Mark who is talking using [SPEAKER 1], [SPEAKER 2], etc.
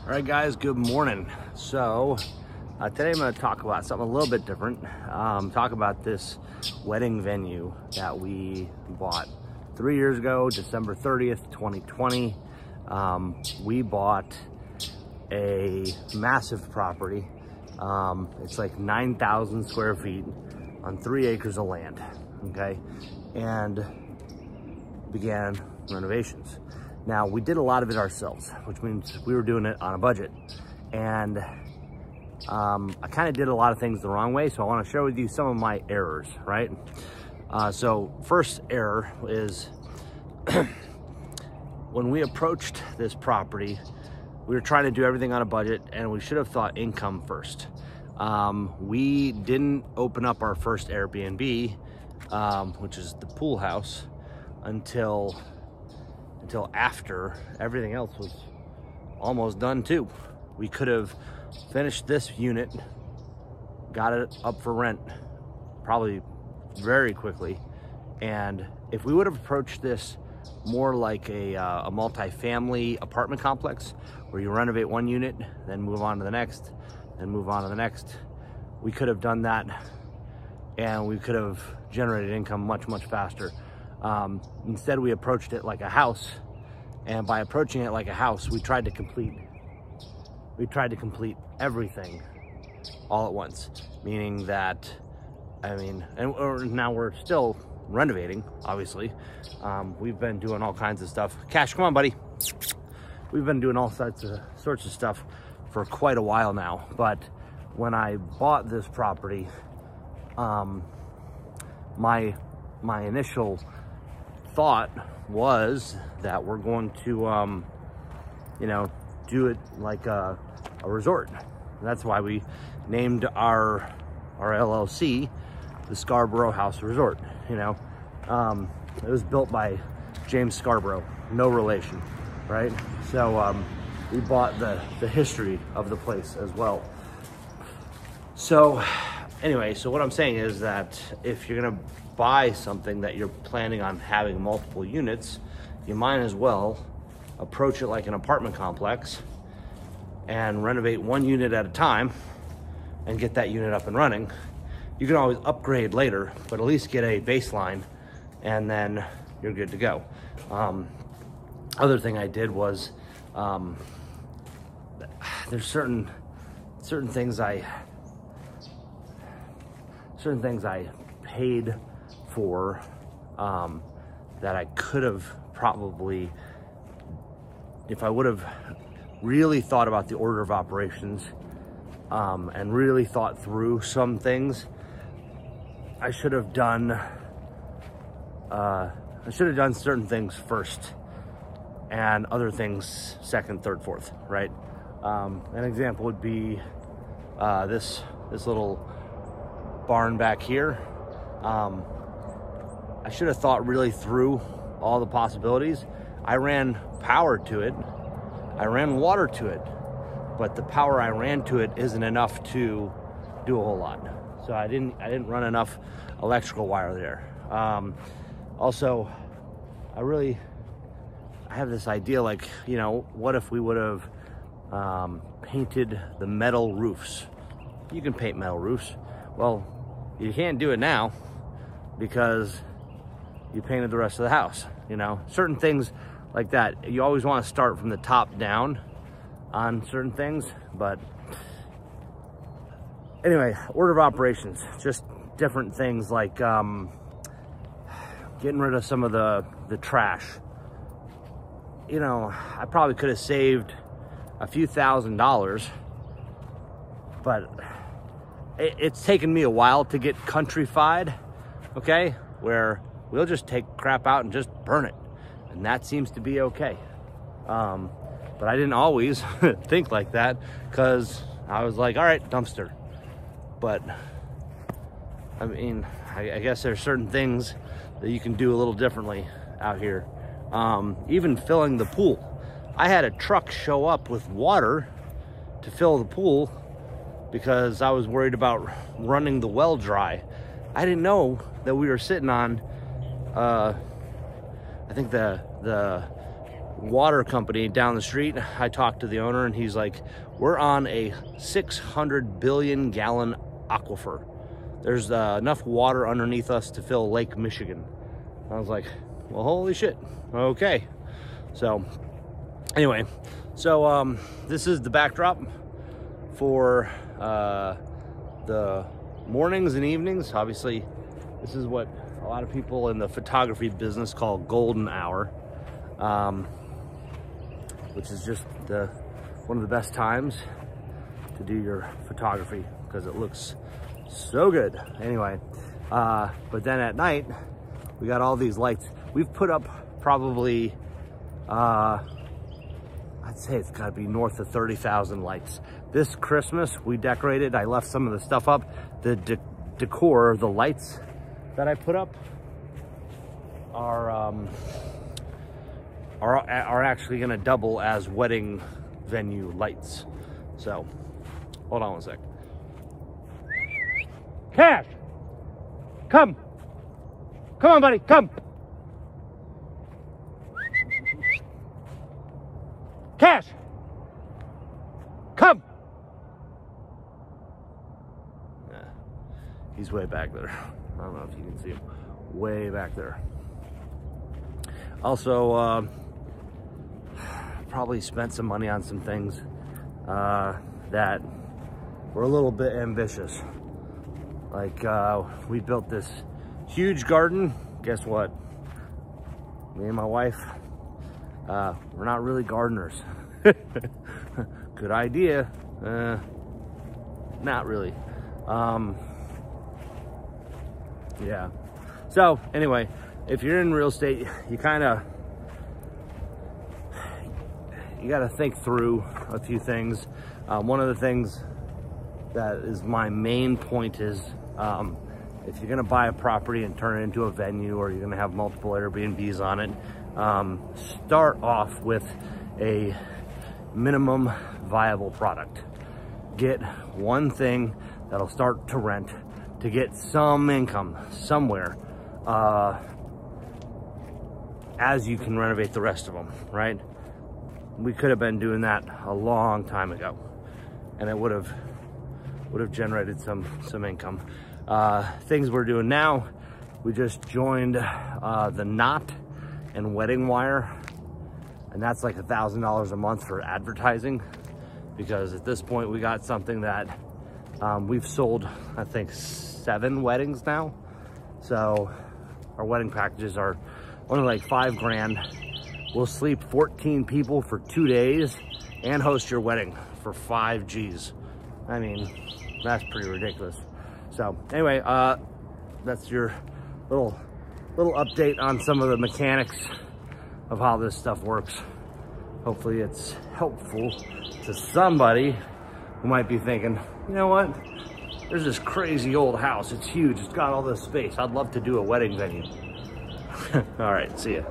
[SPEAKER 1] All right, guys, good morning. So today I'm going to talk about something a little bit different. Talk about this wedding venue that we bought 3 years ago, December 30th, 2020. We bought a massive property. It's like 9,000 square feet on 3 acres of land, okay? And began renovations. Now, we did a lot of it ourselves, which means we were doing it on a budget. And I kind of did a lot of things the wrong way, so I want to share with you some of my errors, right? So first error is when we approached this property, we were trying to do everything on a budget, and we should have thought income first. We didn't open up our first Airbnb, which is the pool house, until after everything else was almost done too. We could have finished this unit, got it up for rent probably very quickly. And if we would have approached this more like a multi-family apartment complex where you renovate one unit, then move on to the next, then move on to the next, we could have done that and we could have generated income much, much faster. Instead, we approached it like a house, and by approaching it like a house, we tried to complete everything all at once. Meaning that, now we're still renovating, obviously. We've been doing all kinds of stuff. Cash, come on, buddy. We've been doing all sorts of stuff for quite a while now. But when I bought this property, my initial thought was that we're going to do it like a resort. And that's why we named our LLC the Scarborough House Resort. It was built by James Scarborough, no relation, right? So we bought the history of the place as well. So anyway, so what I'm saying is that if you're gonna buy something that you're planning on having multiple units, you might as well approach it like an apartment complex and renovate one unit at a time and get that unit up and running. You can always upgrade later, but at least get a baseline and then you're good to go. Other thing I did was there's certain things I paid for that I could have probably, if I would have really thought about the order of operations and really thought through some things, I should have done certain things first and other things second, third, fourth, right? An example would be this little barn back here. I should have thought really through all the possibilities. I ran power to it, I ran water to it, but the power I ran to it isn't enough to do a whole lot. So I didn't run enough electrical wire there. Also, I have this idea, like, what if we would have painted the metal roofs? You can paint metal roofs. Well, you can't do it now because you painted the rest of the house. Certain things like that. You always want to start from the top down on certain things. But anyway, order of operations, just different things like getting rid of some of the trash. I probably could have saved a few $1,000s, but it's taken me a while to get countrified, okay? Where we'll just take crap out and just burn it. And that seems to be okay. But I didn't always think like that, because I was like, all right, dumpster. But I guess there's certain things that you can do a little differently out here. Even filling the pool. I had a truck show up with water to fill the pool because I was worried about running the well dry. I didn't know that we were sitting on, I think the water company down the street. I talked to the owner and he's like, we're on a 600 billion gallon aquifer. There's enough water underneath us to fill Lake Michigan. I was like, well, holy shit. Okay. So anyway, so this is the backdrop for the mornings and evenings. Obviously, this is what a lot of people in the photography business call golden hour, which is just one of the best times to do your photography because it looks so good. Anyway, but then at night, we got all these lights. We've put up probably, I'd say it's gotta be north of 30,000 lights. This Christmas, we decorated. I left some of the stuff up. The decor, the lights that I put up are actually gonna double as wedding venue lights. So, hold on one sec. Cash, come. Come on, buddy, come. Cash, come. Yeah, he's way back there. I don't know if you can see him. Way back there. Also, probably spent some money on some things that were a little bit ambitious. Like, we built this huge garden. Guess what? Me and my wife, we're not really gardeners. Good idea. Not really. Yeah. So anyway, if you're in real estate, you got to think through a few things. One of the things that is my main point is, if you're gonna buy a property and turn it into a venue, or you're gonna have multiple Airbnbs on it, start off with a minimum viable product. Get one thing that'll start to rent to get some income somewhere, as you can renovate the rest of them, right? We could have been doing that a long time ago, and it would have generated some income. Things we're doing now, we just joined the Knot and WeddingWire, and that's like $1,000 a month for advertising, because at this point we got something that we've sold, I think, 7 weddings now. So our wedding packages are only like $5 grand. We'll sleep 14 people for 2 days and host your wedding for 5 G's. I mean, that's pretty ridiculous. So anyway, that's your little update on some of the mechanics of how this stuff works. Hopefully it's helpful to somebody who might be thinking, you know what? There's this crazy old house. It's huge. It's got all this space. I'd love to do a wedding venue. All right, see ya.